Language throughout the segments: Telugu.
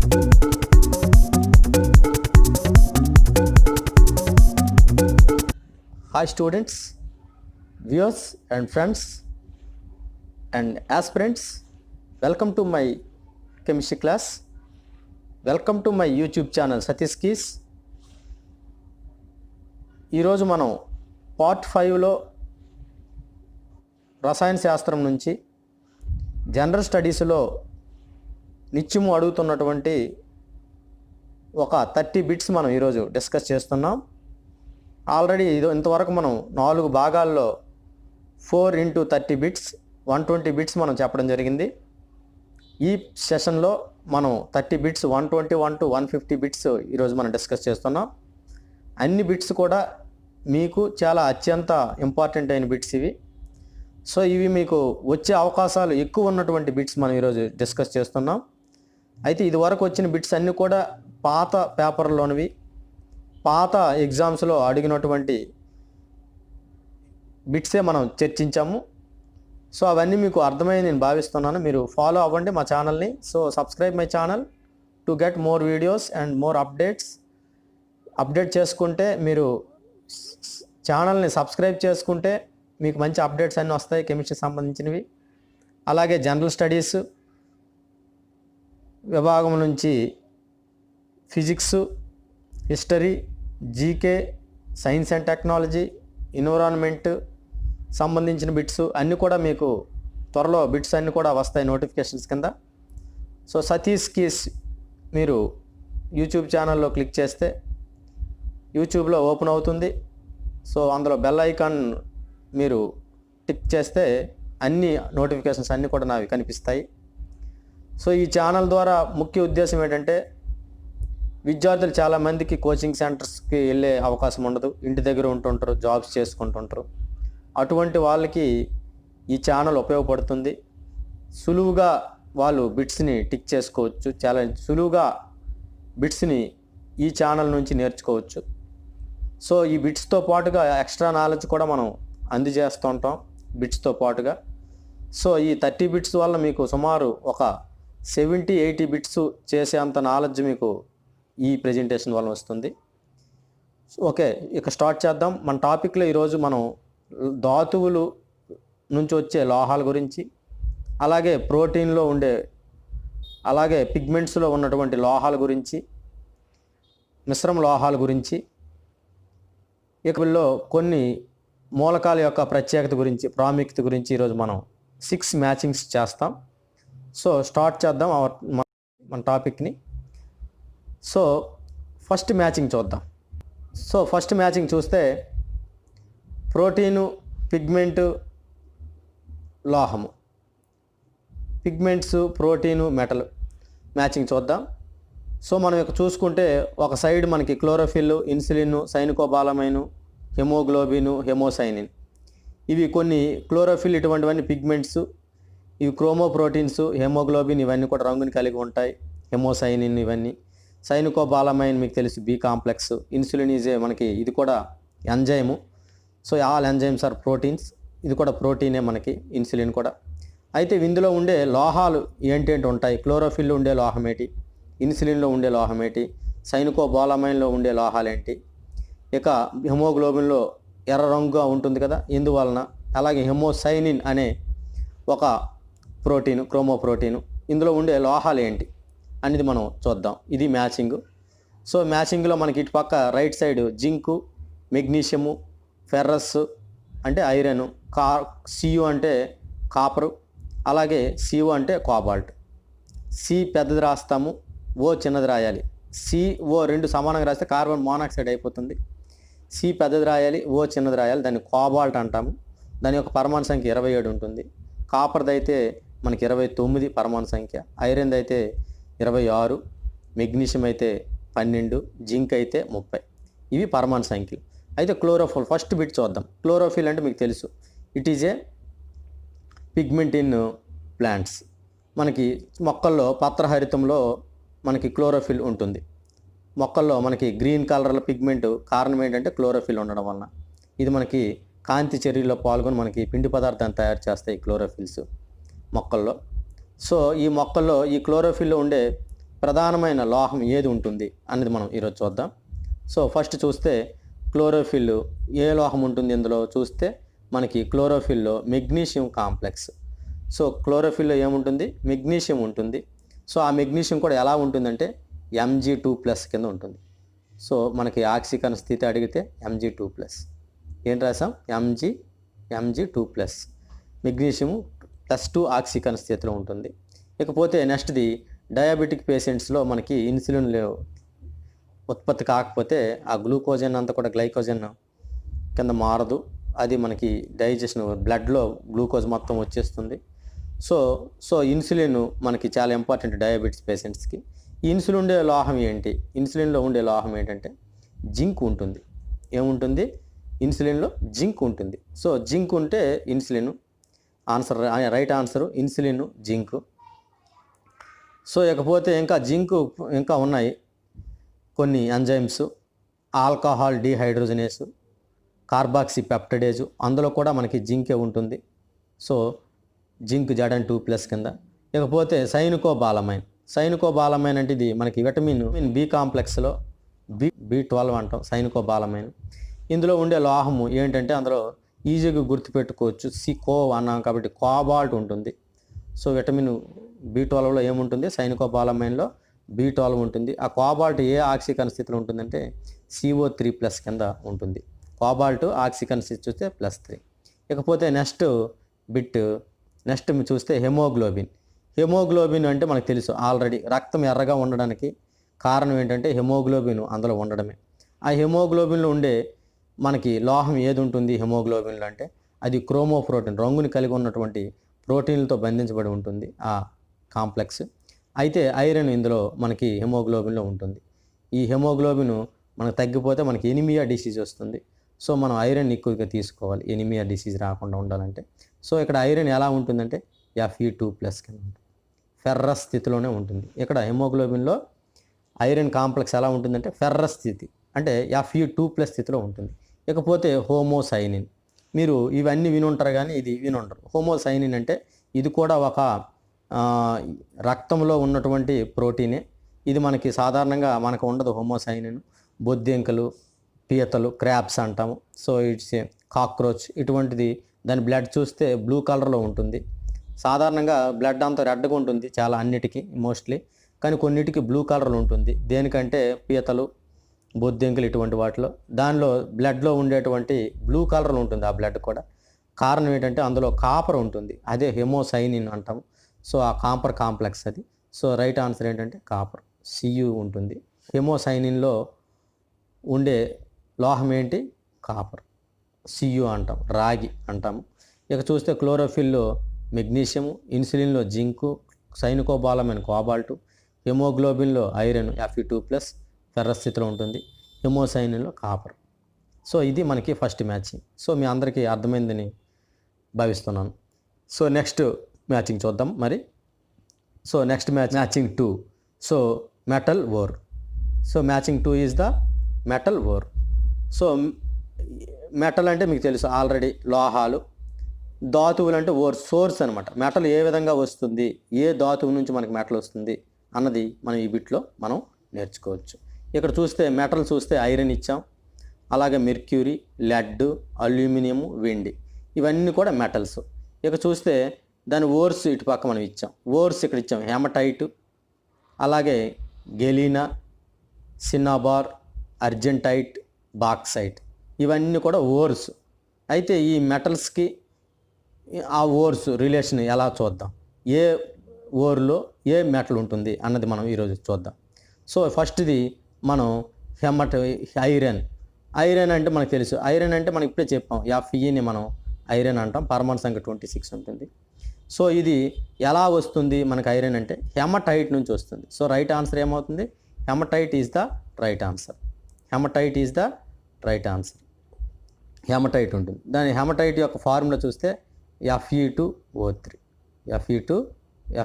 Hi students, viewers and friends and aspirants, welcome to my chemistry class. Welcome to my YouTube channel Satish Keys. ఈరోజు మనం పార్ట్ 5లో రసాయన శాస్త్రం నుంచి జనరల్ స్టడీస్లో నిత్యము అడుగుతున్నటువంటి ఒక 30 బిట్స్ మనం ఈరోజు డిస్కస్ చేస్తున్నాం. ఆల్రెడీ ఇంతవరకు మనం 4 భాగాల్లో 4 into 30 బిట్స్ 120 బిట్స్ మనం చెప్పడం జరిగింది. ఈ సెషన్లో మనం 30 బిట్స్ 121 to 150 బిట్స్ ఈరోజు మనం డిస్కస్ చేస్తున్నాం. అన్ని బిట్స్ కూడా మీకు చాలా అత్యంత ఇంపార్టెంట్ అయిన బిట్స్ ఇవి. సో ఇవి మీకు వచ్చే అవకాశాలు ఎక్కువ ఉన్నటువంటి బిట్స్ మనం ఈరోజు డిస్కస్ చేస్తున్నాం. అయితే ఇదివరకు వచ్చిన బిట్స్ అన్నీ కూడా పాత పేపర్లోనివి, పాత ఎగ్జామ్స్లో అడిగినటువంటి బిట్సే మనం చర్చించాము. సో అవన్నీ మీకు అర్థమయ్యి నేను భావిస్తున్నాను. మీరు ఫాలో అవ్వండి మా ఛానల్ని. So subscribe my channel to get more videos and more updates. Update చేసుకుంటే మీరు ఛానల్ని సబ్స్క్రైబ్ చేసుకుంటే మీకు మంచి అప్డేట్స్ అన్నీ వస్తాయి కెమిస్ట్రీకి సంబంధించినవి. అలాగే జనరల్ స్టడీస్ విభాగం నుంచి physics, history, GK, science and technology, environment సంబంధించిన బిట్స్ అన్నీ కూడా మీకు త్వరలో బిట్స్ అన్నీ కూడా వస్తాయి నోటిఫికేషన్స్ కింద. సో సతీష్ కీస్ మీరు యూట్యూబ్ ఛానల్లో క్లిక్ చేస్తే యూట్యూబ్లో ఓపెన్ అవుతుంది. సో అందులో బెల్ ఐకాన్ మీరు టిక్ చేస్తే అన్ని నోటిఫికేషన్స్ అన్నీ కూడా నావి కనిపిస్తాయి. సో ఈ ఛానల్ ద్వారా ముఖ్య ఉద్దేశం ఏంటంటే విద్యార్థులు చాలామందికి కోచింగ్ సెంటర్స్కి వెళ్ళే అవకాశం ఉండదు, ఇంటి దగ్గర ఉంటుంటారు, జాబ్స్ చేసుకుంటుంటారు. అటువంటి వాళ్ళకి ఈ ఛానల్ ఉపయోగపడుతుంది. సులువుగా వాళ్ళు బిట్స్ని టిక్ చేసుకోవచ్చు. చాలా సులువుగా బిట్స్ని ఈ ఛానల్ నుంచి నేర్చుకోవచ్చు. సో ఈ బిట్స్తో పాటుగా ఎక్స్ట్రా నాలెడ్జ్ కూడా మనం అందజేస్తూ ఉంటాం బిట్స్తో పాటుగా. సో ఈ 30 బిట్స్ వల్ల మీకు సుమారు ఒక 70-80 బిట్స్ చేసేంత నాలెడ్జ్ మీకు ఈ ప్రెజెంటేషన్ వల్ల వస్తుంది. ఓకే, ఇక స్టార్ట్ చేద్దాం. మన టాపిక్లో ఈరోజు మనం ధాతువులు నుంచి వచ్చే లోహాల గురించి, అలాగే ప్రోటీన్లో ఉండే, అలాగే పిగ్మెంట్స్లో ఉన్నటువంటి లోహాల గురించి, మిశ్రమ లోహాల గురించి, ఇకలో కొన్ని మూలకాల యొక్క ప్రత్యేకత గురించి, ప్రాముఖ్యత గురించి ఈరోజు మనం 6 మ్యాచింగ్స్ చేస్తాం. సో స్టార్ట్ చేద్దాం మన టాపిక్ని. సో ఫస్ట్ మ్యాచింగ్ చూద్దాం. సో ఫస్ట్ మ్యాచింగ్ చూస్తే ప్రోటీను, పిగ్మెంటు, లోహము, పిగ్మెంట్స్, ప్రోటీను, మెటల్ మ్యాచింగ్ చూద్దాం. సో మనం ఇక చూసుకుంటే ఒక సైడ్ మనకి chlorophyll, insulin, cyanocobalamin, hemoglobin, hemocyanin, ఇవి కొన్ని క్లోరోఫిల్ ఇటువంటివన్నీ పిగ్మెంట్స్. ఇవి క్రోమోప్రోటీన్స్, హెమోగ్లోబిన్ ఇవన్నీ కూడా రంగుని కలిగి ఉంటాయి. హెమోసైనిన్ ఇవన్నీ. సైనికోబాలమైన్ మీకు తెలుసు బి కాంప్లెక్స్. ఇన్సులిన్ ఈజ్ మనకి ఇది కూడా enzyme. So all enzymes are proteins. ఇది కూడా ప్రోటీనే మనకి ఇన్సులిన్ కూడా. అయితే ఇందులో ఉండే లోహాలు ఏంటేంటి ఉంటాయి? క్లోరోఫిల్లో ఉండే లోహం ఏంటి, ఇన్సులిన్లో ఉండే లోహం ఏంటి, సైనికోబాలమైన్లో ఉండే లోహాలు ఏంటి, ఇక హెమోగ్లోబిన్లో ఎర్ర రంగుగా ఉంటుంది కదా ఎందువలన, అలాగే హెమోసైనిన్ అనే ఒక ప్రోటీను, క్రోమోప్రోటీను, ఇందులో ఉండే లోహాలు ఏంటి అనేది మనం చూద్దాం. ఇది మ్యాచింగ్. సో మ్యాచింగ్లో మనకి ఇటు పక్క right side zinc, magnesium, ferrous అంటే ఐరన్, సియు అంటే కాపరు, అలాగే సిఓ అంటే కోబాల్ట్. సి పెద్దది రాస్తాము, ఓ చిన్నది రాయాలి. సిఓ రెండు సమానంగా రాస్తే కార్బన్ మోనాక్సైడ్ అయిపోతుంది. సి పెద్దది రాయాలి, ఓ చిన్నది రాయాలి. దాన్ని కోబాల్ట్ అంటాము. దాని యొక్క పరమాణు సంఖ్య 27 ఉంటుంది. కాపర్ది అయితే మనకి 29 పరమాణు సంఖ్య, ఐరన్ది అయితే 26, మెగ్నీషియం అయితే 12, జింక్ అయితే 30. ఇవి పరమాణు సంఖ్యలు. అయితే క్లోరోఫిల్ ఫస్ట్ బిట్ చూద్దాం. క్లోరోఫిల్ అంటే మీకు తెలుసు, it is a pigment in plants. మనకి మొక్కల్లో పత్రహరితంలో మనకి క్లోరోఫిల్ ఉంటుంది. మొక్కల్లో మనకి గ్రీన్ కలర్లో పిగ్మెంట్ కారణం ఏంటంటే క్లోరోఫిల్ ఉండడం వలన. ఇది మనకి కాంతి చర్యలో పాల్గొని మనకి పిండి పదార్థాన్ని తయారు చేస్తాయి క్లోరోఫిల్స్ మొక్కల్లో. సో ఈ మొక్కల్లో ఈ క్లోరోఫిల్లో ఉండే ప్రధానమైన లోహం ఏది ఉంటుంది అనేది మనం ఈరోజు చూద్దాం. సో ఫస్ట్ చూస్తే క్లోరోఫిల్ ఏ లోహం ఉంటుంది ఇందులో చూస్తే మనకి క్లోరోఫిల్లో మెగ్నీషియం కాంప్లెక్స్. సో క్లోరోఫిల్లో ఏముంటుంది? మెగ్నీషియం ఉంటుంది. సో ఆ మెగ్నీషియం కూడా ఎలా ఉంటుందంటే Mg2+ కింద ఉంటుంది. సో మనకి ఆక్సీకరణ స్థితి అడిగితే Mg2+. ఏం రాసాం? Mg2+. మెగ్నీషియం +2 ఆక్సీకరణ స్థితిలో ఉంటుంది. ఇకపోతే నెక్స్ట్ది డయాబెటిక్ పేషెంట్స్లో మనకి ఇన్సులిన్ ఉత్పత్తి కాకపోతే ఆ గ్లూకోజన్ అంతా కూడా గ్లైకోజన్ కింద మారదు. అది మనకి డైజెషన్ బ్లడ్లో గ్లూకోజ్ మొత్తం వచ్చేస్తుంది. సో ఇన్సులిన్ మనకి చాలా ఇంపార్టెంట్ డయాబెటిస్ పేషెంట్స్కి. ఇన్సులిన్ ఉండే లోహం ఏంటి? ఇన్సులిన్లో ఉండే లోహం ఏంటంటే జింక్ ఉంటుంది. ఏముంటుంది? ఇన్సులిన్లో జింక్ ఉంటుంది. సో జింక్ ఉంటే insulin answer, right answer insulin, zinc. So ఇకపోతే ఇంకా ఉన్నాయి కొన్ని ఎంజైమ్స్. ఆల్కహాల్ డీహైడ్రోజనేసు, కార్బాక్సీ పెప్టైడేజు, అందులో కూడా మనకి జింకే ఉంటుంది. సో జింక్ Zn2+ కింద. ఇకపోతే సైనికోబాలమైన్ అంటే ఇది మనకి విటమిన్ బి కాంప్లెక్స్లో B12 అంటాం, సైనికోబాలమైన్. ఇందులో ఉండే లోహము ఏంటంటే అందులో ఈజీగా గుర్తుపెట్టుకోవచ్చు, CO అన్నాం కాబట్టి కోబాల్ట్ ఉంటుంది. సో విటమిన్ B12లో ఏముంటుంది? సైనికోబాలమైన్లో B12 ఉంటుంది. ఆ కోబాల్ట్ ఏ ఆక్సీకరణ స్థితిలో ఉంటుందంటే CO3+ కింద ఉంటుంది. కోబాల్ట్ ఆక్సీకరణ స్థితి చూస్తే +3. ఇకపోతే నెక్స్ట్ మీరు చూస్తే హెమోగ్లోబిన్ అంటే మనకు తెలుసు ఆల్రెడీ, రక్తం ఎర్రగా ఉండడానికి కారణం ఏంటంటే హెమోగ్లోబిన్ అందులో ఉండడమే. ఆ హెమోగ్లోబిన్లో ఉండే మనకి లోహం ఏది ఉంటుంది హెమోగ్లోబిన్లో అంటే అది క్రోమోప్రోటీన్, రంగుని కలిగి ఉన్నటువంటి ప్రోటీన్లతో బంధించబడి ఉంటుంది ఆ కాంప్లెక్స్. అయితే ఐరన్ ఇందులో మనకి హెమోగ్లోబిన్లో ఉంటుంది. ఈ హెమోగ్లోబిన్ మనకు తగ్గిపోతే మనకి ఎనిమియా డిసీజ్ వస్తుంది. సో మనం ఐరన్ ఎక్కువగా తీసుకోవాలి ఎనిమియా డిసీజ్ రాకుండా ఉండాలంటే. సో ఇక్కడ ఐరన్ ఎలా ఉంటుందంటే Fe2+ కింద ఉంటుంది, ఫెర్రస్ స్థితిలోనే ఉంటుంది. ఇక్కడ హెమోగ్లోబిన్లో ఐరన్ కాంప్లెక్స్ ఎలా ఉంటుందంటే ఫెర్రస్ స్థితి అంటే Fe2+ స్థితిలో ఉంటుంది. ఇకపోతే హోమోసైనిన్, మీరు ఇవన్నీ వినుంటారు కానీ ఇది వినుంటారు. హోమోసైనిన్ అంటే ఇది కూడా ఒక రక్తంలో ఉన్నటువంటి ప్రోటీనే. ఇది మనకి సాధారణంగా మనకు ఉండదు హోమోసైనిన్. బొద్దింకలు, పీతలు, క్రాబ్స్ అంటాము. సో ఇట్స్ కాక్రోచ్ ఇటువంటిది దాని బ్లడ్ చూస్తే బ్లూ కలర్లో ఉంటుంది. సాధారణంగా బ్లడ్ అంతా రెడ్గా ఉంటుంది చాలా అన్నిటికీ మోస్ట్లీ, కానీ కొన్నిటికి బ్లూ కలర్లో ఉంటుంది. దేనికంటే పీతలు, బొద్దింకలు ఇటువంటి వాటిలో దానిలో బ్లడ్లో ఉండేటువంటి బ్లూ కలర్లో ఉంటుంది ఆ బ్లడ్ కూడా. కారణం ఏంటంటే అందులో కాపర్ ఉంటుంది, అదే హెమోసైనిన్ అంటాము. సో ఆ కాపర్ కాంప్లెక్స్ అది. సో రైట్ ఆన్సర్ ఏంటంటే కాపర్, Cu ఉంటుంది. హెమోసైనిన్లో ఉండే లోహం ఏంటి? కాపర్, Cu అంటాం, రాగి అంటాము. ఇక చూస్తే క్లోరోఫిల్లో మెగ్నీషియము, ఇన్సులిన్లో జింకు, సైనికోబాలమైన్ కోబాల్టు, హెమోగ్లోబిన్లో ఐరన్ Fe2+, ఫెర్రస్ స్థితిలో ఉంటుంది. హెమోసైనిన్లో కాపర్. సో ఇది మనకి ఫస్ట్ మ్యాచింగ్. సో మీ అందరికీ అర్థమైందని భావిస్తున్నాను. సో నెక్స్ట్ మ్యాచింగ్ చూద్దాం మరి. So next matching 2. So metal ore. So matching 2 is the metal ore. So metal అంటే మీకు తెలుసు ఆల్రెడీ లోహాలు, ధాతువులు అంటే ఓర్ సోర్స్ అనమాట. మెటల్ ఏ విధంగా వస్తుంది, ఏ ధాతువు నుంచి మనకి మెటల్ వస్తుంది అన్నది మనం ఈ బిట్లో మనం నేర్చుకోవచ్చు. ఇక్కడ చూస్తే మెటల్ చూస్తే ఐరన్ ఇచ్చాం, అలాగే మెర్క్యూరీ, లెడ్, అల్యూమినియం, వెండి, ఇవన్నీ కూడా మెటల్స్. ఇక చూస్తే దాని ఓర్స్ ఇటు పక్క మనం ఇచ్చాం. ఓర్స్ ఇక్కడ ఇచ్చాం హెమటైట్, అలాగే గెలీనా, సిన్నాబార్, అర్జెంటైట్, బాక్సైట్, ఇవన్నీ కూడా ఓర్స్. అయితే ఈ మెటల్స్కి ఆ ఓర్స్ రిలేషన్ ఎలా చూద్దాం, ఏ ఓర్లో ఏ మెటల్ ఉంటుంది అన్నది మనం ఈరోజు చూద్దాం. సో ఫస్ట్ది మనం ఐరన్ అంటే మనకు తెలుసు. ఐరన్ అంటే మనం ఇప్పుడే చెప్పాం, Feని మనం ఐరన్ అంటాం, పరమాణు సంఖ్య 26 ఉంటుంది. సో ఇది ఎలా వస్తుంది మనకు ఐరన్ అంటే హెమటైట్ నుంచి వస్తుంది. సో రైట్ ఆన్సర్ ఏమవుతుంది? Hematite is the right answer. Hematite ఉంటుంది. దాని హెమటైట్ యొక్క ఫార్ములా చూస్తే Fe2O3.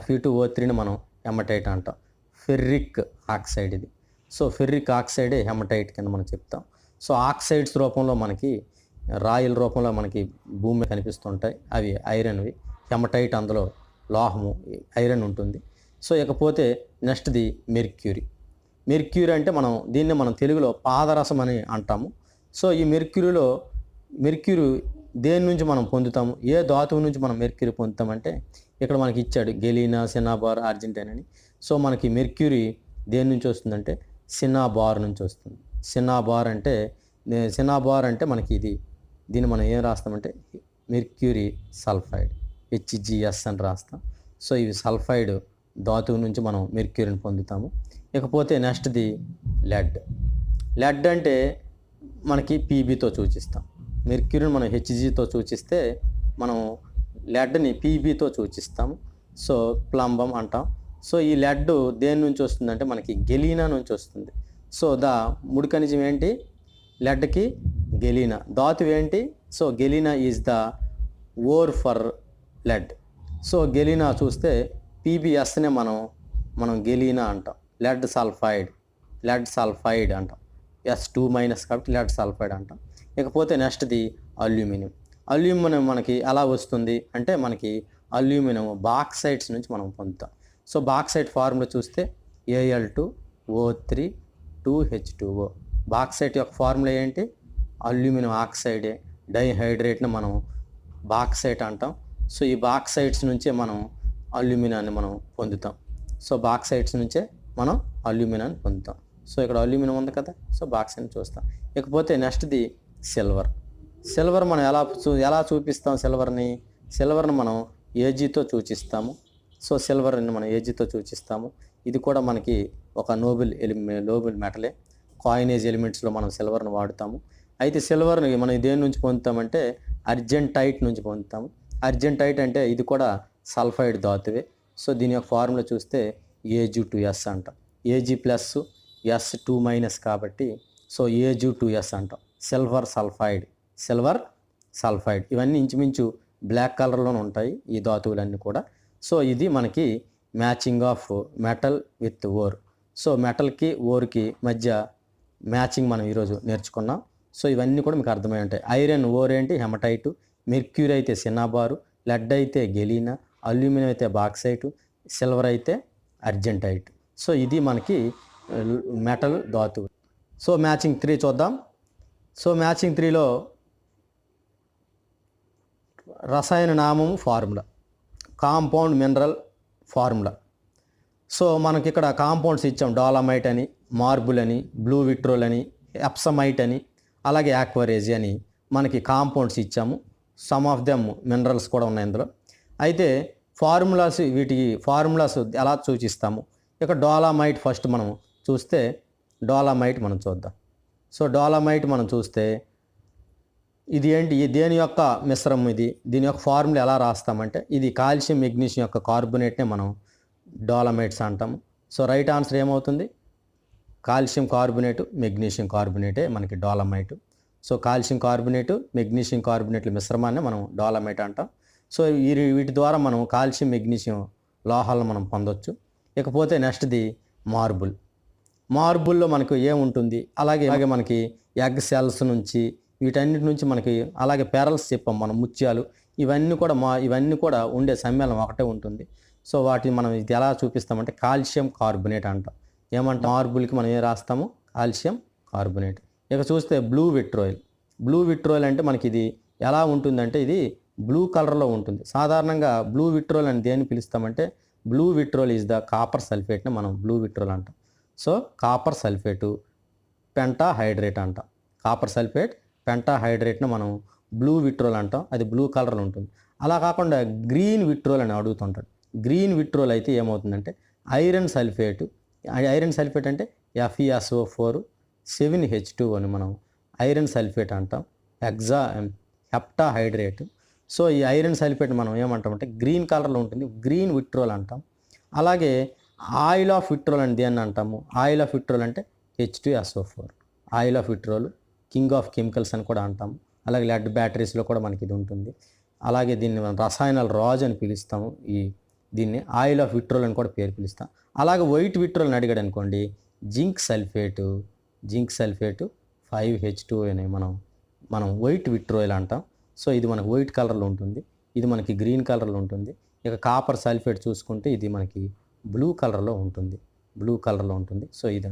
Fe2O3ని మనం హెమటైట్ అంటాం. ఫెర్రిక్ ఆక్సైడ్ ఇది. సో ఫెర్రిక్ ఆక్సైడే హెమటైట్ కింద మనం చెప్తాం. సో ఆక్సైడ్స్ రూపంలో మనకి రాయిల రూపంలో మనకి భూమి మీద కనిపిస్తుంటాయి, అవి ఐరన్వి. హెమటైట్ అందులో లోహము ఐరన్ ఉంటుంది. సో ఇకపోతే నెక్స్ట్ది మెర్క్యూరీ. మెర్క్యూరీ అంటే దీన్ని మనం తెలుగులో పాదరసం అని అంటాము. సో ఈ మెర్క్యూరీ దేని నుంచి మనం పొందుతాము, ఏ ధాతువు నుంచి మనం మెర్క్యూరీ పొందుతామంటే ఇక్కడ మనకి ఇచ్చాడు గెలీనా, సినాబార్, అర్జెంటైన్ అని. సో మనకి మెర్క్యూరీ దేని నుంచి వస్తుందంటే సినాబార్ నుంచి వస్తుంది. సినాబార్ అంటే మనకి దీన్ని మనం ఏం రాస్తామంటే మెర్క్యూరీ సల్ఫైడ్, HgS అని రాస్తాం. సో ఇవి సల్ఫైడ్ ధాతువు నుంచి మనం మెర్క్యూరీని పొందుతాము. ఇకపోతే నెక్స్ట్ది లెడ్ అంటే మనకి పీబీతో సూచిస్తాం. మెర్క్యూరీని మనం హెచ్జితో సూచిస్తే మనం లెడ్ని పీబీతో సూచిస్తాము. సో ప్లంబం అంటాం. సో ఈ లెడ్ దేని నుంచి వస్తుందంటే మనకి గెలీనా నుంచి వస్తుంది. సో ముడి ఖనిజం ఏంటి, లెడ్కి గెలీనా. ధాతువు ఏంటి, so galena is the ore for lead. So galena చూస్తే పీబీఎస్నే మనం గెలీనా అంటాం. లెడ్ సల్ఫైడ్ అంటాం. S2- కాబట్టి లెడ్ సల్ఫైడ్ అంటాం. ఇకపోతే నెక్స్ట్ది అల్యూమినియం మనకి ఎలా వస్తుంది అంటే మనకి అల్యూమినియం బాక్సైట్స్ నుంచి మనం పొందుతాం. సో బాక్సైట్ ఫార్ములా చూస్తే Al2O3 2H2O. బాక్సైట్ యొక్క ఫార్ములా ఏంటి, అల్యూమినియం ఆక్సైడే, డైహైడ్రేట్ని మనం బాక్సైట్ అంటాం. సో ఈ బాక్సైట్స్ నుంచే మనం అల్యూమినియాన్ని మనం పొందుతాం. సో బాక్సైట్స్ నుంచే మనం అల్యూమినియాన్ని పొందుతాం. సో ఇక్కడ అల్యూమినియం ఉంది కదా, సో బాక్సైట్ చూస్తాం. ఇకపోతే నెక్స్ట్ది సిల్వర్ మనం ఎలా చూపిస్తాం సిల్వర్ని మనం ఏజీతో సూచిస్తాము. సో సిల్వర్ని మనం ఏజీతో సూచిస్తాము. ఇది కూడా మనకి ఒక నోబెల్ మెటలే. కాయినేజ్ ఎలిమెంట్స్లో మనం సిల్వర్ని వాడుతాము. అయితే సిల్వర్ని మనం దేని నుంచి పొందుతామంటే అర్జెంటైట్ నుంచి పొందుతాము. అర్జెంటైట్ అంటే ఇది కూడా సల్ఫైడ్ ధాతువే. సో దీని యొక్క ఫార్ములా చూస్తే Ag2S అంటాం. Ag+S2- కాబట్టి సో Ag2S అంటాం. సిల్వర్ సల్ఫైడ్ ఇవన్నీ ఇంచుమించు బ్లాక్ కలర్లోనే ఉంటాయి ఈ ధాతువులన్నీ కూడా. సో ఇది మనకి matching of metal with ore. So మెటల్కి ఓర్కి మధ్య మ్యాచింగ్ మనం ఈరోజు నేర్చుకున్నాం. సో ఇవన్నీ కూడా మీకు అర్థమై ఉంటాయి. ఐరన్ ఓర్ ఏంటి హెమటైటు, మెర్క్యూరీ అయితే సినాబారు, లెడ్ అయితే గెలీనా, అల్యూమినియం అయితే బాక్సైటు, సిల్వర్ అయితే అర్జెంటైట్. సో ఇది మనకి మెటల్ ధాతువు. సో మ్యాచింగ్ 3 చూద్దాం. సో మ్యాచింగ్ 3లో రసాయన నామము formula, compound mineral formula. So మనకి ఇక్కడ కాంపౌండ్స్ ఇచ్చాం. డాలమైట్ అని, మార్బుల్ అని, బ్లూ విట్రోల్ అని, ఎప్సమైట్ అని, అలాగే యాక్వరేజ్ అని మనకి కాంపౌండ్స్ ఇచ్చాము. సమ్ ఆఫ్ దెమ్ మినరల్స్ కూడా ఉన్నాయి ఇందులో. అయితే వీటికి ఫార్ములాస్ ఎలా సూచిస్తాము, ఇక డాలమైట్ ఫస్ట్ మనం చూస్తే డాలమైట్ మనం చూద్దాం. సో డాలమైట్ మనం చూస్తే ఇది ఏంటి, దేని యొక్క మిశ్రమం దీని యొక్క ఫార్ములా ఎలా రాస్తామంటే ఇది కాల్షియం మెగ్నీషియం యొక్క కార్బోనేట్నే మనం డాలమైట్స్ అంటాము. సో రైట్ ఆన్సర్ ఏమవుతుంది, కాల్షియం కార్బోనేటు మెగ్నీషియం కార్బోనేటే మనకి డాలమైట్. సో కాల్షియం కార్బోనేటు మెగ్నీషియం కార్బోనేట్ల మిశ్రమాన్ని మనం డాలమైట్ అంటాం. సో వీటి ద్వారా మనం కాల్షియం మెగ్నీషియం లోహాలను మనం పొందొచ్చు. ఇకపోతే నెక్స్ట్ది మార్బుల్లో మనకు ఏముంటుంది, అలాగే మనకి ఎగ్ సెల్స్ నుంచి వీటన్నిటి నుంచి మనకి, అలాగే పెరల్స్ చెప్పాం మనం, ముత్యాలు, ఇవన్నీ కూడా ఉండే సమ్మేళనం ఒకటే ఉంటుంది. సో వాటిని మనం ఇది ఎలా చూపిస్తామంటే కాల్షియం కార్బోనేట్ అంటాం. ఏమంటాం, మార్బుల్కి మనం ఏం రాస్తాము, కాల్షియం కార్బోనేట్. ఇక చూస్తే బ్లూ విట్రోల్ అంటే మనకి ఇది ఎలా ఉంటుందంటే ఇది బ్లూ కలర్లో ఉంటుంది. సాధారణంగా బ్లూ విట్రోల్ అని దేన్ని పిలుస్తామంటే బ్లూ విట్రోల్ ఈజ్ ద కాపర్ సల్ఫేట్ని మనం బ్లూ విట్రోల్ అంటాం. సో కాపర్ సల్ఫేటు పెంటాహైడ్రేట్ అంటాం. కాపర్ సల్ఫేట్ పెంటాహైడ్రేట్ని మనం బ్లూ విట్రోల్ అంటాం. అది బ్లూ కలర్లో ఉంటుంది. అలా కాకుండా గ్రీన్ విట్రోల్ అని అడుగుతుంటాడు. గ్రీన్ విట్రోల్ అయితే ఏమవుతుందంటే ఐరన్ సల్ఫేట్ అంటే FeSO4 7H2 అని మనం ఐరన్ సల్ఫేట్ అంటాం. హెప్టాహైడ్రేట్. సో ఈ ఐరన్ సల్ఫేట్ మనం ఏమంటామంటే గ్రీన్ కలర్లో ఉంటుంది, గ్రీన్ విట్రోల్ అంటాం. అలాగే ఆయిల్ ఆఫ్ విట్రోల్ అని దేన్ని అంటాము, ఆయిల్ ఆఫ్ విట్రోల్ అంటే H2SO4. Oil of vitriol king of chemicals అని కూడా అంటాము. అలాగే లెడ్ బ్యాటరీస్లో కూడా మనకి ఇది ఉంటుంది. అలాగే దీన్ని మనం రసాయనాల రాజు అని పిలుస్తాము. దీన్ని ఆయిల్ ఆఫ్ విట్రోల్ అని కూడా పేరు పిలుస్తాం. అలాగే వైట్ విట్రోల్ అని అడిగాడు అనుకోండి, జింక్ సల్ఫేటు 5H2 అని మనం వైట్ విట్రోల్ అంటాం. సో ఇది మనకు వైట్ కలర్లో ఉంటుంది, ఇది మనకి గ్రీన్ కలర్లో ఉంటుంది. ఇక కాపర్ సల్ఫేట్ చూసుకుంటే ఇది మనకి బ్లూ కలర్లో ఉంటుంది. సో ఇది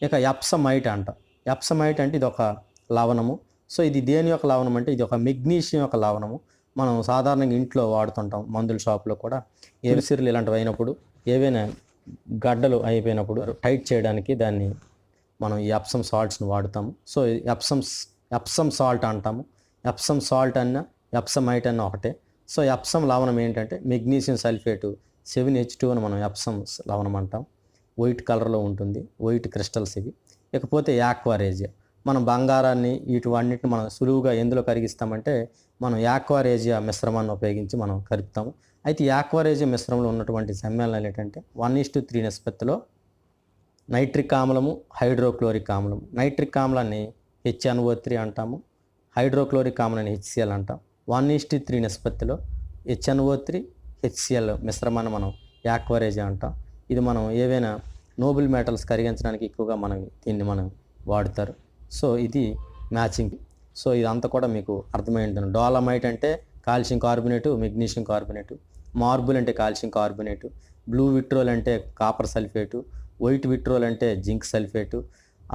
ఇక ఎప్సమైట్ అంట. ఎప్సమైట్ అంటే ఇది ఒక లవణము. సో ఇది దేని యొక్క లవణం అంటే ఇది ఒక మెగ్నీషియం యొక్క లవణము. మనం సాధారణంగా ఇంట్లో వాడుతుంటాం, మందుల షాప్లో కూడా ఎరుసిర్లు ఇలాంటివి అయినప్పుడు, ఏవైనా గడ్డలు అయిపోయినప్పుడు టైట్ చేయడానికి దాన్ని మనం ఈ ఎప్సమ్ సాల్ట్స్ని వాడుతాము. సో ఎప్సమ్ సాల్ట్ అంటాము. ఎప్సమ్ సాల్ట్ అన్న ఎప్సమైట్ అన్న ఒకటే. సో ఎప్సమ్ లవణం ఏంటంటే మెగ్నీషియం సల్ఫేటు 7H2 అని మనం ఎప్సమ్ లవణం అంటాం. వైట్ కలర్లో ఉంటుంది, వైట్ క్రిస్టల్స్ ఇవి. ఇకపోతే యాక్వారేజియా. మనం బంగారాన్ని వీటివన్నిటిని మనం సులువుగా ఎందులో కరిగిస్తామంటే మనం యాక్వారేజియా మిశ్రమాన్ని ఉపయోగించి మనం కలుపుతాము. అయితే యాక్వారేజియా మిశ్రమంలో ఉన్నటువంటి సమ్మేళనాలు ఏంటంటే 1:3 నిష్పత్తిలో నైట్రిక్ ఆమ్లము, హైడ్రోక్లోరిక్ ఆమ్లం. నైట్రిక్ ఆమ్లాన్ని HNO3 అంటాము, హైడ్రోక్లోరిక్ ఆమ్లాన్ని HCl అంటాం. 1:3 నిష్పత్తిలో HNO3, HCl మిశ్రమాన్ని మనం యాక్వారేజియా అంటాం. ఇది మనం ఏవైనా నోబుల్ మెటల్స్ కరిగించడానికి ఎక్కువగా దీన్ని మనం వాడుతారు. సో ఇది మ్యాచింగ్. సో ఇదంతా కూడా మీకు అర్థమై ఉంటుంది. డోలమైట్ అంటే calcium carbonate, magnesium carbonate. Marble అంటే కాల్షియం కార్బోనేటు. బ్లూ విట్రోల్ అంటే కాపర్ సల్ఫేటు. వైట్ విట్రోల్ అంటే జింక్ సల్ఫేటు.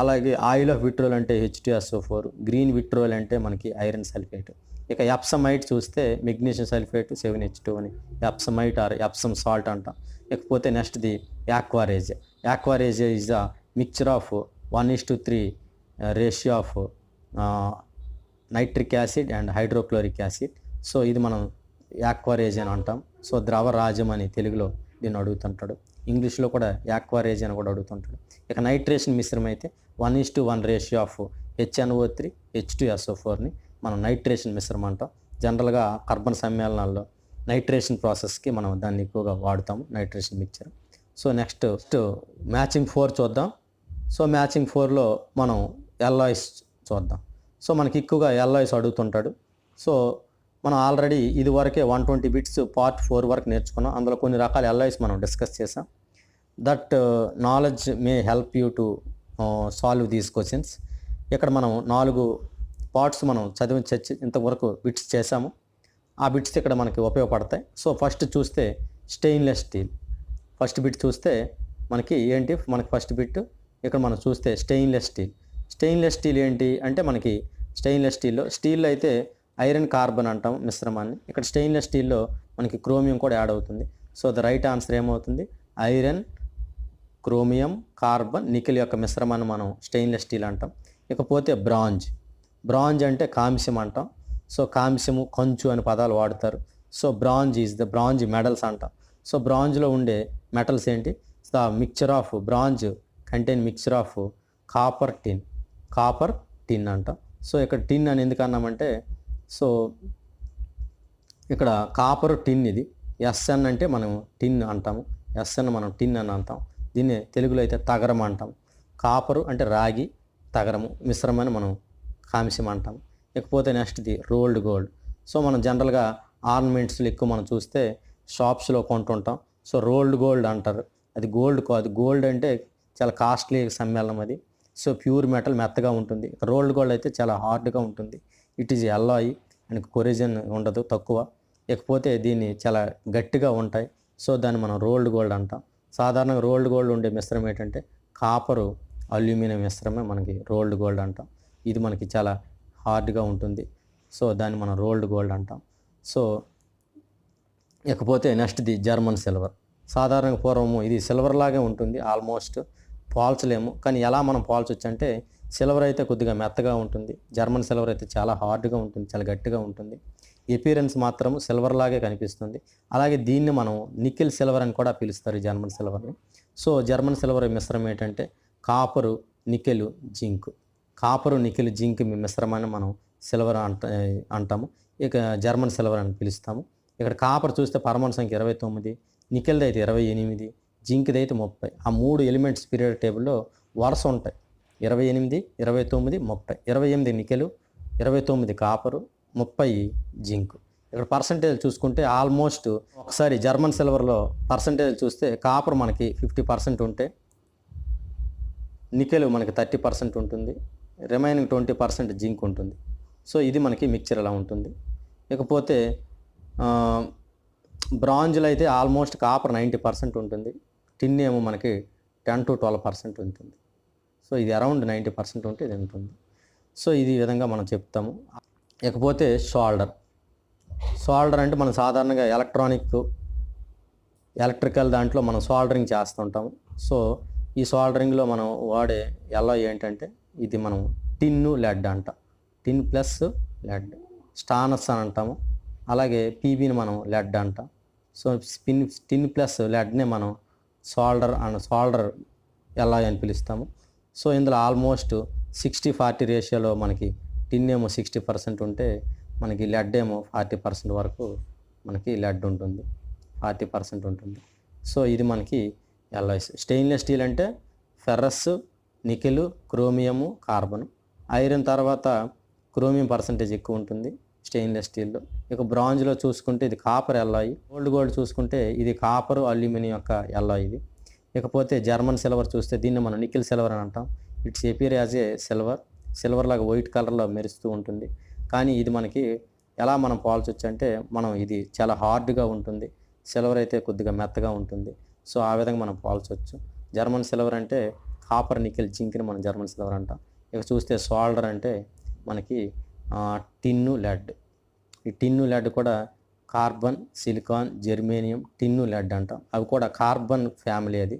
అలాగే ఆయిల్ ఆఫ్ విట్రోల్ అంటే H2SO4. గ్రీన్ విట్రోల్ అంటే మనకి ఐరన్ సల్ఫేటు. ఇక ఎప్సమైట్ చూస్తే మెగ్నీషియం సల్ఫేటు 7H2 అని ఎప్సమైట్ ఆర్ ఎప్సమ్ సాల్ట్ అంటాం. ఇకపోతే నెక్స్ట్ది aqua regia. Aqua regia is the mixture of 1:3 ratio of nitric acid and hydrochloric acid. So ఇది మనం యాక్వారేజియా అని అంటాం. సో ద్రవరాజ్యం అని తెలుగులో దీన్ని అడుగుతుంటాడు. ఇంగ్లీష్లో కూడా యాక్వారేజియా అని కూడా అడుగుతుంటాడు. ఇక నైట్రేషన్ మిశ్రమం అయితే 1:1 రేషియో ఆఫ్ HNO3, H2SO4ని మనం నైట్రేషన్ మిశ్రమం అంటాం. జనరల్గా కార్బన్ సమ్మేళనాల్లో నైట్రేషన్ ప్రాసెస్కి మనం దాన్ని ఎక్కువగా వాడుతాము, nitration mixture. So next matching 4 చూద్దాం. సో మ్యాచింగ్ 4లో మనం ఎల్లాయిస్ చూద్దాం. సో మనకి ఎక్కువగా ఎల్లాయిస్ అడుగుతుంటాడు. సో మనం ఆల్రెడీ ఇది వరకే 120 బిట్స్ పార్ట్ 4 వరకు నేర్చుకున్నాం. అందులో కొన్ని రకాల ఎల్లాయిస్ మనం డిస్కస్ చేసాం. That knowledge may help you to solve these questions. ఇక్కడ మనం 4 పార్ట్స్ మనం చర్చ ఇంతవరకు బిట్స్ చేసాము. ఆ బిట్స్ ఇక్కడ మనకి ఉపయోగపడతాయి. సో ఫస్ట్ చూస్తే స్టెయిన్లెస్ స్టీల్. ఫస్ట్ బిట్ చూస్తే మనకి ఏంటి, మనకి ఫస్ట్ బిట్ ఇక్కడ మనం చూస్తే స్టెయిన్లెస్ స్టీల్. స్టెయిన్లెస్ స్టీల్ ఏంటి అంటే మనకి స్టెయిన్లెస్ స్టీల్లో అయితే ఐరన్ కార్బన్ అంటాం మిశ్రమాన్ని. ఇక్కడ స్టెయిన్లెస్ స్టీల్లో మనకి క్రోమియం కూడా యాడ్ అవుతుంది. సో ద రైట్ ఆన్సర్ ఏమవుతుంది, ఐరన్, క్రోమియం, కార్బన్, నికెల్ యొక్క మిశ్రమాన్ని మనం స్టెయిన్లెస్ స్టీల్ అంటాం. ఇకపోతే బ్రాంజ్ అంటే కాంస్యం అంటాం. సో కాంస్యము, కంచు అనే పదాలు వాడతారు. సో బ్రాంజ్ మెటల్స్ అంటాం. సో బ్రాంజ్లో ఉండే మెటల్స్ ఏంటి, the mixture of bronze contain mixture of copper tin అంటాం. సో ఇక్కడ టిన్ అని ఎందుకు అన్నామంటే, సో ఇక్కడ కాపర్ టిన్, ఇది SN అంటే మనం టిన్ అంటాము. SN మనం టిన్ అని అంటాం. దీన్ని తెలుగులో అయితే తగరం అంటాం. కాపరు అంటే రాగి, తగరము మిశ్రమాన్ని మనం కాంస్యం అంటాం. ఇకపోతే నెక్స్ట్ది రోల్డ్ గోల్డ్. సో మనం జనరల్గా ఆర్నమెంట్స్లో ఎక్కువ మనం చూస్తే షాప్స్లో కొంటుంటాం. సో రోల్డ్ గోల్డ్ అంటారు. అది గోల్డ్ కాదు. గోల్డ్ అంటే చాలా కాస్ట్లీ సమ్మేళనం అది. సో ప్యూర్ మెటల్ మెత్తగా ఉంటుంది. రోల్డ్ గోల్డ్ అయితే చాలా హార్డ్గా ఉంటుంది. It is alloy and corrosion ఉండదు, తక్కువ. ఇకపోతే దీన్ని చాలా గట్టిగా ఉంటాయి. సో దాన్ని మనం రోల్డ్ గోల్డ్ అంటాం. సాధారణంగా రోల్డ్ గోల్డ్ ఉండే మిశ్రమం ఏంటంటే కాపరు, అల్యూమినియం మిశ్రమే మనకి రోల్డ్ గోల్డ్ అంటాం. ఇది మనకి చాలా హార్డ్గా ఉంటుంది. సో దాన్ని మనం రోల్డ్ గోల్డ్ అంటాం. సో ఇకపోతే నెక్స్ట్ది జర్మన్ సిల్వర్. సాధారణంగా పూర్వము ఇది సిల్వర్ లాగే ఉంటుంది, ఆల్మోస్ట్ పోల్చలేము. కానీ ఎలా మనం పోల్చొచ్చు అంటే, సిల్వర్ అయితే కొద్దిగా మెత్తగా ఉంటుంది, జర్మన్ సిల్వర్ అయితే చాలా హార్డ్గా ఉంటుంది, చాలా గట్టిగా ఉంటుంది. ఎపిరెన్స్ మాత్రం సిల్వర్ లాగే కనిపిస్తుంది. అలాగే దీన్ని మనం నికెల్ సిల్వర్ అని కూడా పిలుస్తారు, ఈ జర్మన్ సిల్వర్ని. సో జర్మన్ సిల్వర్ మిశ్రమం ఏంటంటే కాపరు, నికెల్, జింక్. కాపరు, నికెల్, జింక్ మిశ్రమాన్ని మనం సిల్వర్ అంటాము. ఇక జర్మన్ సిల్వర్ అని పిలుస్తాము. ఇక్కడ కాపర్ చూస్తే పరమాణు సంఖ్య 29, నికెల్ది అయితే 28, జింక్ది అయితే 30. ఆ 3 ఎలిమెంట్స్ పీరియడ్ టేబుల్లో వరుస ఉంటాయి, 28, 29, 30. 28 నికెలు, 29 కాపరు, 30 జింక్. ఇక్కడ పర్సంటేజ్ చూసుకుంటే ఆల్మోస్ట్ ఒకసారి జర్మన్ సిల్వర్లో పర్సంటేజ్ చూస్తే కాపర్ మనకి 50% ఉంటే, నికెల్ మనకి 30% ఉంటుంది, రిమైనింగ్ 20% జింక్ ఉంటుంది. సో ఇది మనకి మిక్చర్ ఎలా ఉంటుంది. ఇకపోతే బ్రాంజ్లో అయితే ఆల్మోస్ట్ కాపర్ 90% ఉంటుంది, టిన్ ఏమో మనకి 10 to 12% ఉంటుంది. సో ఇది అరౌండ్ 90% ఉంటే ఇది ఉంటుంది. సో ఇది ఈ విధంగా మనం చెప్తాము. ఇకపోతే సోల్డర్ అంటే మనం సాధారణంగా ఎలక్ట్రికల్ దాంట్లో మనం సోల్డరింగ్ చేస్తుంటాము. సో ఈ సోల్డరింగ్లో మనం వాడే ఎలా ఏంటంటే ఇది మనం టిన్ను లెడ్ అంట, టిన్ ప్లస్ లెడ్, స్టానస్ అని అంటాము. అలాగే పీబీని మనం లెడ్ అంట. సో టిన్ ప్లస్ లెడ్నే మనం సోల్డర్ ఎలా అని పిలుస్తాము. సో ఇందులో ఆల్మోస్ట్ 60-40 రేషియోలో మనకి టిన్ ఏమో 60% ఉంటే మనకి లెడ్ ఏమో 40% వరకు మనకి లెడ్ ఉంటుంది, 40% ఉంటుంది. సో ఇది మనకి ఎల్ఐస్. స్టెయిన్లెస్ స్టీల్ అంటే ferrous, nickel, chromium, carbon. Iron తర్వాత క్రోమియం పర్సంటేజ్ ఎక్కువ ఉంటుంది స్టెయిన్లెస్ స్టీల్లో. ఇక బ్రాంజ్లో చూసుకుంటే ఇది కాపర్ ఎల్లాయి. గోల్డ్ చూసుకుంటే ఇది కాపర్ అల్యూమినియం యొక్క ఎల్లాయి ఇది. ఇకపోతే జర్మన్ సిల్వర్ చూస్తే దీన్ని మనం నికెల్ సిల్వర్ అని అంటాం. It's appear as a silver లాగా వైట్ కలర్లో మెరుస్తూ ఉంటుంది. కానీ ఇది మనకి ఎలా మనం పోల్చొచ్చు అంటే మనం ఇది చాలా హార్డ్గా ఉంటుంది, సిల్వర్ అయితే కొద్దిగా మెత్తగా ఉంటుంది. సో ఆ విధంగా మనం పోల్చొచ్చు. జర్మన్ సిల్వర్ అంటే కాపర్, నికెల్, జింక్ని మనం జర్మన్ సిల్వర్ అంటాం. ఇక చూస్తే సోల్డర్ అంటే మనకి టిన్ను లెడ్. ఈ టిన్ను లెడ్ కూడా carbon, silicon, germanium, tin lead అంటాం. అవి కూడా కార్బన్ ఫ్యామిలీ, అది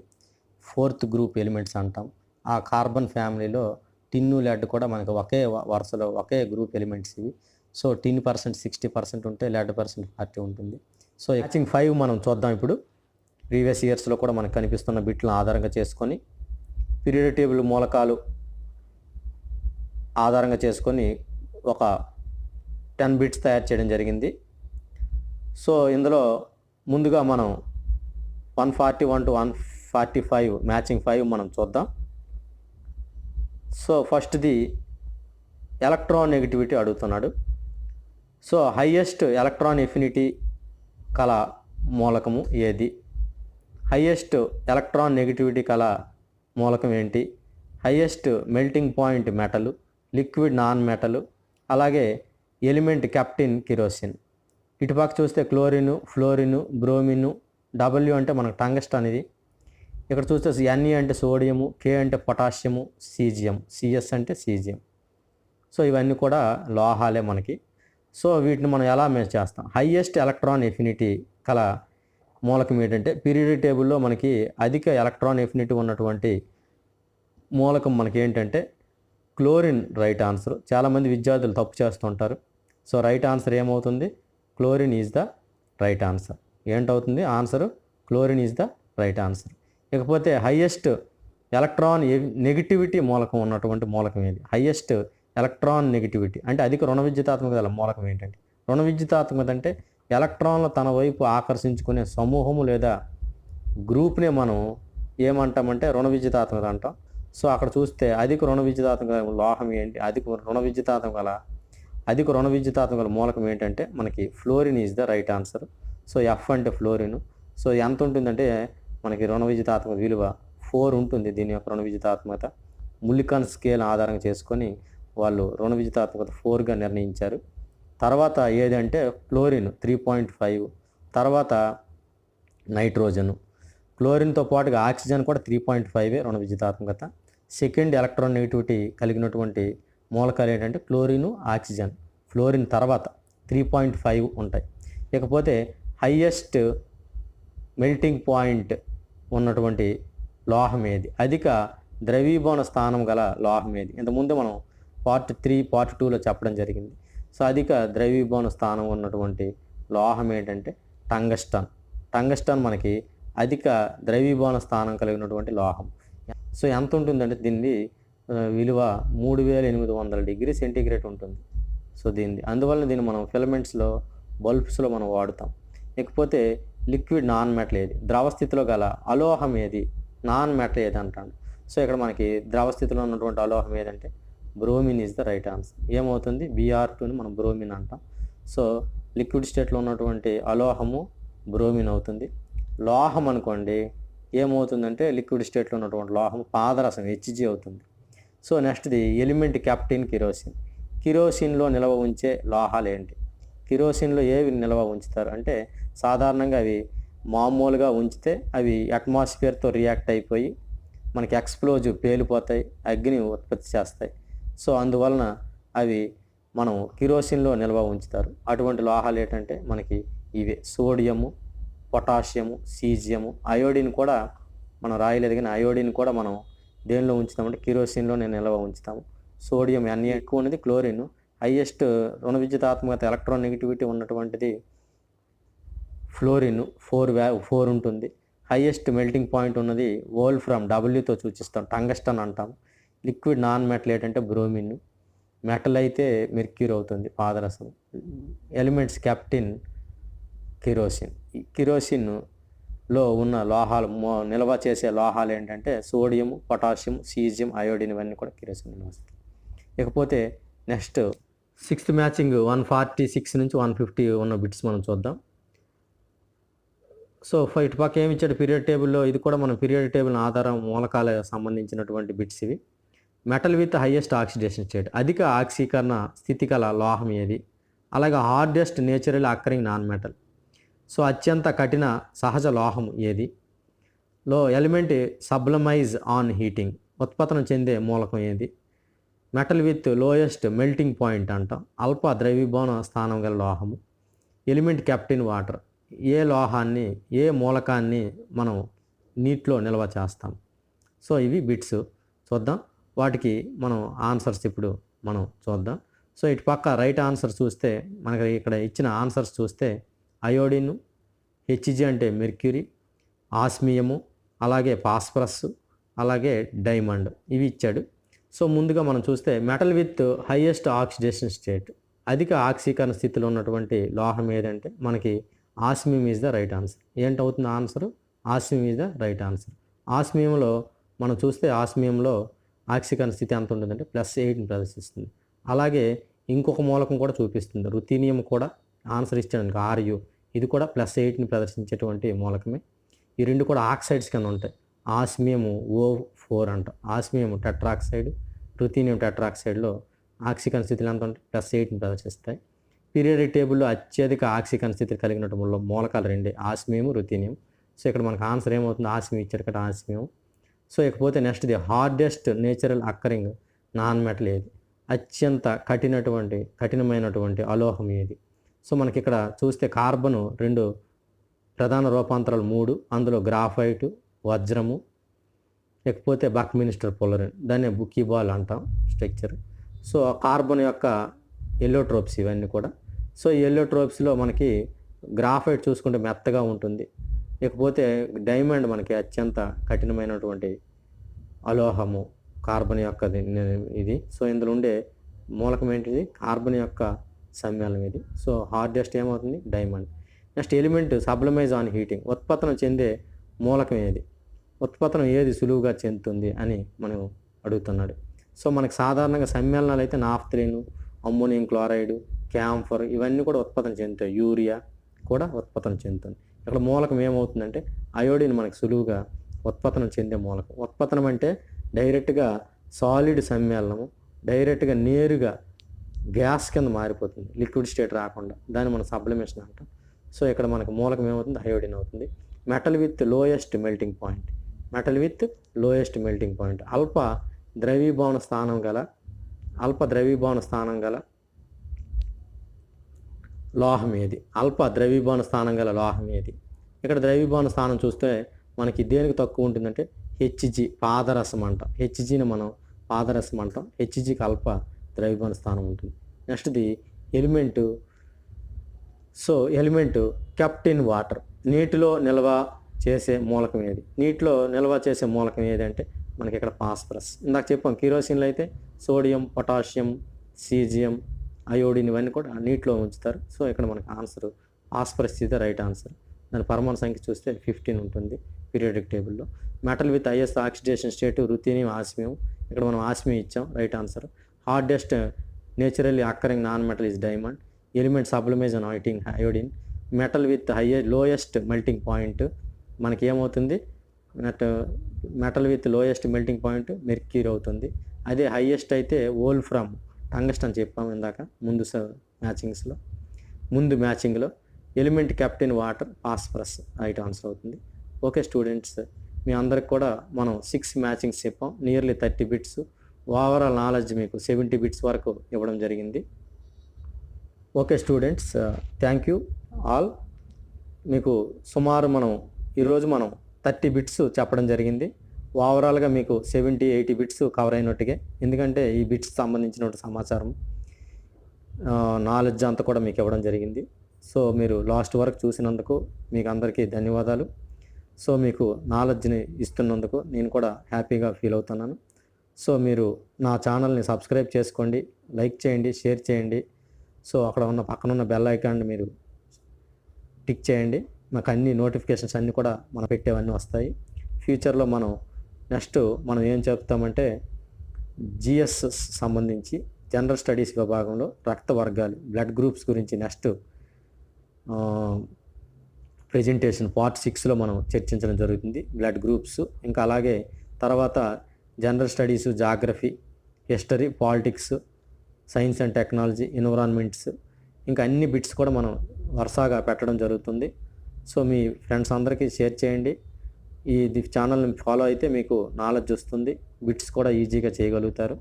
4th గ్రూప్ ఎలిమెంట్స్ అంటాం. ఆ కార్బన్ ఫ్యామిలీలో టిన్ను లెడ్ కూడా మనకి ఒకే వరుసలో ఒకే గ్రూప్ ఎలిమెంట్స్ ఇవి. సో టిన్ పర్సెంట్ 60% ఉంటే లెడ్ పర్సెంట్ 40 ఉంటుంది. సో మ్యాచింగ్ 5 మనం చూద్దాం ఇప్పుడు. ప్రీవియస్ ఇయర్స్లో కూడా మనకు కనిపిస్తున్న బిట్లను ఆధారంగా చేసుకొని పీరియాడిక్ టేబుల్ మూలకాలు ఆధారంగా చేసుకొని ఒక 10 బిట్స్ తయారు చేయడం జరిగింది. సో ఇందులో ముందుగా మనం 141 to 145 మ్యాచింగ్ 5 మనం చూద్దాం. సో ఫస్ట్ది ఎలక్ట్రాన్ నెగిటివిటీ అడుగుతున్నాడు. సో హైయెస్ట్ ఎలక్ట్రాన్ ఎఫినిటీ కల మూలకము ఏది? హైయెస్ట్ ఎలక్ట్రాన్ నెగిటివిటీ కల మూలకం ఏంటి? Highest melting point metal, liquid non metal, అలాగే ఎలిమెంట్ కెప్టిన్, కిరోసిన్. ఇటుపక్క చూస్తే క్లోరిను, ఫ్లోరిను, బ్రోమిను, డబ్ల్యూ అంటే మనకు టంగస్టన్ ఇది. ఇక్కడ చూస్తే ఎన్ఈ అంటే సోడియము, కే అంటే పొటాషియము, సీజియం, సిఎస్ అంటే సీజియం. సో ఇవన్నీ కూడా లోహాలే మనకి. సో వీటిని మనం ఎలా మేజ్ చేస్తాం? హైయెస్ట్ ఎలక్ట్రాన్ ఎఫినిటీ కల మూలకం ఏంటంటే పీరియాడిక్ టేబుల్లో మనకి అధిక ఎలక్ట్రాన్ ఎఫినిటీ ఉన్నటువంటి మూలకం మనకి ఏంటంటే క్లోరిన్ రైట్ ఆన్సర్. చాలామంది విద్యార్థులు తప్పు చేస్తుంటారు. సో రైట్ ఆన్సర్ ఏమవుతుంది? Chlorine is the right answer. ఏంటవుతుంది answer? Chlorine is the right answer. ఇకపోతే హైయెస్ట్ ఎలక్ట్రాన్ నెగిటివిటీ మూలకం ఉన్నటువంటి మూలకం ఏది? హైయెస్ట్ ఎలక్ట్రాన్ నెగిటివిటీ అంటే అధిక రుణ విద్యుతాత్మకత మూలకం ఏంటంటే, రుణ విద్యుతాత్మకత అంటే ఎలక్ట్రాన్లు తన వైపు ఆకర్షించుకునే సమూహము లేదా గ్రూప్నే మనం ఏమంటామంటే రుణ విద్యుతాత్మకత అంటాం. సో అక్కడ చూస్తే అధిక రుణ విద్యుతాత్మక లోహం ఏంటి? అధిక రుణ విద్యుతాత్మక మూలకం ఏంటంటే మనకి fluorine is the right answer. So F అంటే ఫ్లోరిన్. సో ఎంత ఉంటుందంటే మనకి రుణ విద్యుతాత్మక విలువ 4 ఉంటుంది. దీని యొక్క రుణ విద్యుతాత్మకత ముల్లికన్ స్కేల్ ఆధారంగా చేసుకొని వాళ్ళు రుణ విద్యుతాత్మకత 4గా నిర్ణయించారు. తర్వాత ఏదంటే క్లోరిన్ 3.5, తర్వాత నైట్రోజను. క్లోరిన్తో పాటుగా ఆక్సిజన్ కూడా 3.5 రుణ విద్యుతాత్మకత. సెకండ్ ఎలక్ట్రాన్ నెగిటివిటీ కలిగినటువంటి మూలకాలు ఏంటంటే క్లోరిన్, ఆక్సిజన్. ఫ్లోరిన్ తర్వాత 3.5 ఉంటాయి. ఇకపోతే హైయెస్ట్ మెల్టింగ్ పాయింట్ ఉన్నటువంటి లోహం ఏది? అధిక ద్రవీభవన స్థానం గల లోహం ఏది? ఇంతకుముందు మనం పార్ట్ 3, పార్ట్ 2లో చెప్పడం జరిగింది. సో అధిక ద్రవీభవన స్థానం ఉన్నటువంటి లోహం ఏంటంటే టంగస్టన్ మనకి అధిక ద్రవీభవన స్థానం కలిగినటువంటి లోహం. సో ఎంత ఉంటుందంటే దీన్ని విలువ 3800 డిగ్రీ సెంటీగ్రేడ్ ఉంటుంది. సో అందువల్ల దీన్ని మనం ఫిలమెంట్స్లో, బల్బ్స్లో మనం వాడుతాం. ఇకపోతే లిక్విడ్ నాన్ మెటల్ ఏది? ద్రవ స్థితిలో గల అలోహం ఏది? నాన్ మెటల్ ఏది అంటాడు. సో ఇక్కడ మనకి ద్రవ స్థితిలో ఉన్నటువంటి అలోహం ఏదంటే bromine is the right answer. ఏమవుతుంది? Br2ని మనం బ్రోమిన్ అంటాం. సో లిక్విడ్ స్టేట్లో ఉన్నటువంటి అలోహము బ్రోమిన్ అవుతుంది. లోహం అనుకోండి ఏమవుతుందంటే లిక్విడ్ స్టేట్లో ఉన్నటువంటి లోహం పాదరసం Hg అవుతుంది. సో నెక్స్ట్ది ఎలిమెంట్ కెప్టిన్, కిరోసిన్. కిరోసిన్లో నిల్వ ఉంచే లోహాలు ఏంటి? కిరోసిన్లో ఏవి నిల్వ ఉంచుతారు అంటే సాధారణంగా అవి మామూలుగా ఉంచితే అవి అట్మాస్ఫియర్తో రియాక్ట్ అయిపోయి మనకి ఎక్స్ప్లోజివ్ పేలిపోతాయి, అగ్ని ఉత్పత్తి చేస్తాయి. సో అందువలన అవి మనం కిరోసిన్లో నిల్వ ఉంచుతారు. అటువంటి లోహాలు ఏంటంటే మనకి ఇవే సోడియము, పొటాషియము, సీజియము, అయోడిన్ కూడా మనం రాయలేదు కానీ అయోడిన్ కూడా మనం దేనిలో ఉంచుతామంటే కిరోసిన్లో నిల్వ ఉంచుతాము. సోడియం Na ఎక్కువ ఉన్నది, క్లోరిన్ హైయెస్ట్ రుణ విద్యుతాత్మకత ఎలక్ట్రాన్ నెగిటివిటీ ఉన్నటువంటిది ఫ్లోరిన్ 4 ఉంటుంది. హైయెస్ట్ మెల్టింగ్ పాయింట్ ఉన్నది వోల్ఫ్రామ్ Wతో సూచిస్తాం, టంగస్టన్ అంటాం. లిక్విడ్ నాన్ మెటల్ ఏంటంటే బ్రోమిన్, మెటల్ అయితే మెర్క్యూరీ అవుతుంది పాదరసం. Elements kept in, kerosene. ఈ కిరోసిన్లో ఉన్న లోహాలు నిల్వ చేసే లోహాలు ఏంటంటే సోడియం, పొటాషియం, సీజియం, అయోడిన్ ఇవన్నీ కూడా కిరోసిన్ నిల్వ వస్తాయి. ఇకపోతే నెక్స్ట్ 6th మ్యాచింగ్ 146 నుంచి 150 ఉన్న బిట్స్ మనం చూద్దాం. సో ఇటు పక్క ఏమి ఇచ్చాడు పీరియడ్ టేబుల్లో, ఇది కూడా మనం పీరియడ్ టేబుల్ ఆధారం మూలకాలకు సంబంధించినటువంటి బిట్స్ ఇవి. Metal with highest oxidation state, అధిక ఆక్సీకరణ స్థితి కల లోహం ఏది? అలాగే hardest natural occurring non metal. So అత్యంత కఠిన సహజ లోహం ఏది? ఎలిమెంట్ సబ్లమైజ్ ఆన్ హీటింగ్, ఉత్పతనం చెందే మూలకం ఏది? Metal with lowest melting point అంటాం, అల్ప ద్రవీభవన స్థానం గల లోహము. ఎలిమెంట్ కెప్టిన్ వాటర్, ఏ లోహాన్ని ఏ మూలకాన్ని మనం నీటిలో నిల్వ చేస్తాం? సో ఇవి బిట్స్ చూద్దాం, వాటికి మనం ఆన్సర్స్ ఇప్పుడు మనం చూద్దాం. సో ఇటు పక్క రైట్ ఆన్సర్ చూస్తే మనకి ఇక్కడ ఇచ్చిన ఆన్సర్స్ చూస్తే అయోడిన్, హెచ్జి అంటే మెర్క్యూరీ, ఆస్మియము, అలాగే ఫాస్ఫరస్, అలాగే డైమండ్ ఇవి ఇచ్చాడు. సో ముందుగా మనం చూస్తే metal with highest oxidation state, అధిక ఆక్సీకరణ స్థితిలో ఉన్నటువంటి లోహం ఏదంటే మనకి osmium is the right answer. ఏంటవుతుంది answer? Osmium is the right answer. ఆస్మియంలో మనం చూస్తే ఆస్మియంలో ఆక్సీకరణ స్థితి ఎంత ఉంటుందంటే +8ని ప్రదర్శిస్తుంది. అలాగే ఇంకొక మూలకం కూడా చూపిస్తుంది, రుథీనియం కూడా ఆన్సర్ ఇచ్చాడు Ru, ఇది కూడా +8ని ప్రదర్శించేటువంటి మూలకమే. ఈ రెండు కూడా ఆక్సైడ్స్ కింద ఉంటాయి. ఆస్మియము O4 అంట, ఆస్మియము టెట్రాక్సైడ్, రుథీనియం టెట్రాక్సైడ్లో ఆక్సీకరణ స్థితిలో ఎంత ఉంటే +8ని ప్రదర్శిస్తాయి. పీరియాడిక్ టేబుల్లో అత్యధిక ఆక్సీకరణ స్థితి కలిగినటువంటి మూలకాలు రెండే, ఆస్మియం, రుథీనియం. సో ఇక్కడ మనకు ఆన్సర్ ఏమవుతుంది? ఆస్మియం ఇచ్చారు కదా, ఆస్మియం. సో ఇకపోతే next the hardest natural occurring non metal ఏది? అత్యంత కఠినమైనటువంటి అలోహం ఏది? సో మనకి ఇక్కడ చూస్తే కార్బను 2 ప్రధాన రూపాంతరాలు 3, అందులో గ్రాఫైటు, వజ్రము, లేకపోతే బక్మినిస్టర్ పొలరిన్, దాన్ని బుకీబాల్ అంటాం స్ట్రక్చర్. సో కార్బన్ యొక్క ఎల్లోట్రోప్స్ ఇవన్నీ కూడా. సో ఈ ఎల్లోట్రోప్స్లో మనకి గ్రాఫైట్ చూసుకుంటే మెత్తగా ఉంటుంది, ఇకపోతే డైమండ్ మనకి అత్యంత కఠినమైనటువంటి అలోహము కార్బన్ యొక్క ఇది. సో ఇందులో ఉండే మూలకం ఏంటిది? కార్బన్ యొక్క సమ్మేళనం ఇది. సో హార్డెస్ట్ ఏమవుతుంది? Diamond. Next element sublimise on heating, ఉత్పతనం చెందే మూలకం ఏది? ఉత్పతనం ఏది సులువుగా చెందుతుంది అని మనం అడుగుతున్నాడు. సో మనకు సాధారణంగా సమ్మేళనాలు అయితే నాఫ్థలిన్, అమ్మోనియం క్లోరైడ్, క్యాంఫర్ ఇవన్నీ కూడా ఉత్పత్తి చెందుతాయి, యూరియా కూడా ఉత్పత్తి చెందుతుంది. ఇక్కడ మూలకం ఏమవుతుందంటే అయోడిన్ మనకు సులువుగా ఉత్పత్తి చెందే మూలకం. ఉత్పత్నం అంటే డైరెక్ట్గా సాలిడ్ సమ్మేళనము, డైరెక్ట్గా నేరుగా గ్యాస్ కింద మారిపోతుంది, లిక్విడ్ స్టేట్ రాకుండా, దాన్ని మనం సబ్లిమేషన్ అంటాం. సో ఇక్కడ మనకు మూలకం ఏమవుతుంది? అయోడిన్ అవుతుంది. Metal with lowest melting point, metal with lowest melting point, అల్ప ద్రవీభవన స్థానం గల లోహం ఏది? అల్ప ద్రవీభవన స్థానం గల లోహం ఏది? ఇక్కడ ద్రవీభవన స్థానం చూస్తే మనకి దేనికి తక్కువ ఉంటుందంటే హెచ్జి, పాదరసం అంటాం. హెచ్జిని మనం పాదరసం అంటాం, హెచ్జికి అల్ప ద్రవీభవన స్థానం ఉంటుంది. నెక్స్ట్ది element. So element kept in water, నీటిలో నిల్వ చేసే మూలకం ఏది? నీటిలో నిల్వ చేసే మూలకం ఏది అంటే మనకి ఇక్కడ ఫాస్ఫరస్. ఇందాక చెప్పాం కిరోసిన్లో అయితే సోడియం, పొటాషియం, సీజియం, అయోడిన్ ఇవన్నీ కూడా నీటిలో ఉంచుతారు. సో ఇక్కడ మనకి ఆన్సర్ ఫాస్ఫరస్ ఇది రైట్ ఆన్సర్. దాని పరమాణు సంఖ్య చూస్తే 15 ఉంటుంది పీరియాడిక్ టేబుల్లో. Metal with highest oxidation state ruthenium, osmium. ఇక్కడ మనం ఆస్మియం ఇచ్చాం, right answer. Hardest naturally occurring non metal is diamond. Element sublimise on heating, iodine. Metal with lowest melting point మనకి ఏమవుతుంది? Metal with lowest melting point mercury అవుతుంది. అదే హైయెస్ట్ అయితే వోల్ఫ్రామ్, టంగస్టన్ చెప్పాము ఇందాక ముందు మ్యాచింగ్లో. Element kept in water phosphorus right answer అవుతుంది. ఓకే స్టూడెంట్స్, మీ అందరికి కూడా మనం 6 మ్యాచింగ్స్ చెప్పాం, నియర్లీ 30 బిట్స్. ఓవరాల్ నాలెడ్జ్ మీకు 70 బిట్స్ వరకు ఇవ్వడం జరిగింది. Okay students, thank you all. మీకు సుమారు ఈరోజు మనం 30 బిట్స్ చెప్పడం జరిగింది. ఓవరాల్గా మీకు 70-80 బిట్స్ కవర్ అయినట్టుగా, ఎందుకంటే ఈ బిట్స్ సంబంధించిన సమాచారం నాలెడ్జ్ అంతా కూడా మీకు ఇవ్వడం జరిగింది. సో మీరు లాస్ట్ వరకు చూసినందుకు మీకు అందరికీ ధన్యవాదాలు. సో మీకు నాలెడ్జ్ని ఇస్తున్నందుకు నేను కూడా హ్యాపీగా ఫీల్ అవుతున్నాను. సో మీరు నా ఛానల్ని సబ్స్క్రైబ్ చేసుకోండి, లైక్ చేయండి, షేర్ చేయండి. సో అక్కడ పక్కనున్న బెల్ ఐకాన్ని మీరు టిక్ చేయండి. నాకు అన్ని నోటిఫికేషన్స్ అన్నీ కూడా మనం పెట్టేవన్నీ వస్తాయి. ఫ్యూచర్లో నెక్స్ట్ మనం ఏం చెప్తామంటే జిఎస్ సంబంధించి జనరల్ స్టడీస్ విభాగంలో రక్త వర్గాలు బ్లడ్ గ్రూప్స్ గురించి నెక్స్ట్ ప్రెజెంటేషన్ పార్ట్ 6లో మనం చర్చించడం జరుగుతుంది. బ్లడ్ గ్రూప్స్, ఇంకా అలాగే తర్వాత general studies, geography, history, politics, science and technology, environments, ఇంకా అన్ని బిట్స్ కూడా మనం వరుసగా పెట్టడం జరుగుతుంది. సో మీ ఫ్రెండ్స్ అందరికీ షేర్ చేయండి. ఈ ఛానల్ని ఫాలో అయితే మీకు నాలెడ్జ్ వస్తుంది, బిట్స్ కూడా ఈజీగా చేయగలుగుతారు.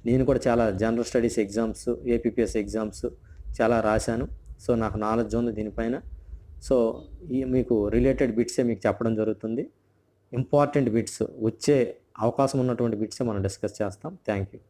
నేను కూడా చాలా general studies exams, APPS exams చాలా రాశాను. సో నాకు నాలెడ్జ్ ఉంది దీనిపైన. సో మీకు రిలేటెడ్ బిట్సే మీకు చెప్పడం జరుగుతుంది. ఇంపార్టెంట్ బిట్స్, వచ్చే అవకాశం ఉన్నటువంటి బిట్సే మనం డిస్కస్ చేస్తాం. Thank you.